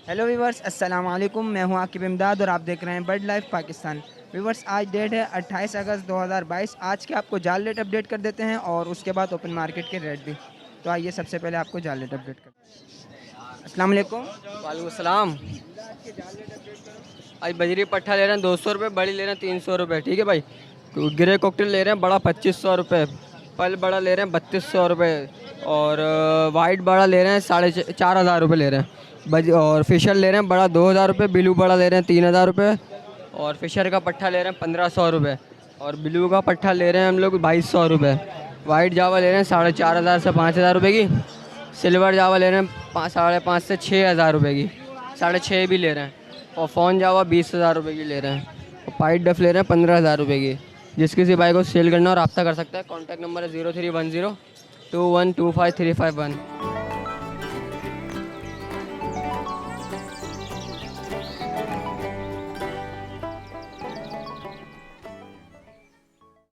Hello viewers, अस्सलाम वालेकुम। मैं हूं आकिब इमदाद और आप देख रहे हैं बर्ड लाइफ पाकिस्तान। व्यूवर्स, आज डेट है 28 अगस्त 2022। आज के आपको जाल रेट अपडेट कर देते हैं और उसके बाद ओपन मार्केट के रेट भी। तो आइए सबसे पहले आपको जाल रेट अपडेट करते हैं। अस्सलाम वालेकुम। वालेकुम सलाम। आज बजरी पट्ठा ले रहे हैं 200 रुपये, बड़ी ले रहे हैं 300 रुपये। ठीक है भाई। ग्रे कॉकटेल ले रहे हैं बड़ा 2500 रुपये, पल बड़ा ले रहे हैं 3200 रुपये और वाइट बड़ा ले रहे हैं 4500 रुपये ले रहे हैं। और फिशर ले रहे हैं बड़ा 2000 रुपये, ब्लू बड़ा ले रहे हैं 3000 रुपये और फिशर का पट्ठा ले रहे हैं 1500 रुपये और ब्लू का पट्ठा ले रहे हैं हम लोग 2200 रुपये। वाइट जावा ले रहे हैं 4500 से 5000 रुपये की। सिल्वर जावा ले रहे हैं 5,500 से 6000 रुपये की, 6.5 भी ले रहे हैं। और फ़ोन जावा 20,000 रुपये की ले रहे हैं और पाइट डफ ले रहे हैं 15,000 रुपये की। जिस किसी भाई को सेल करना और रब्ता कर सकता है। कॉन्टैक्ट नंबर है 0310 2125 351।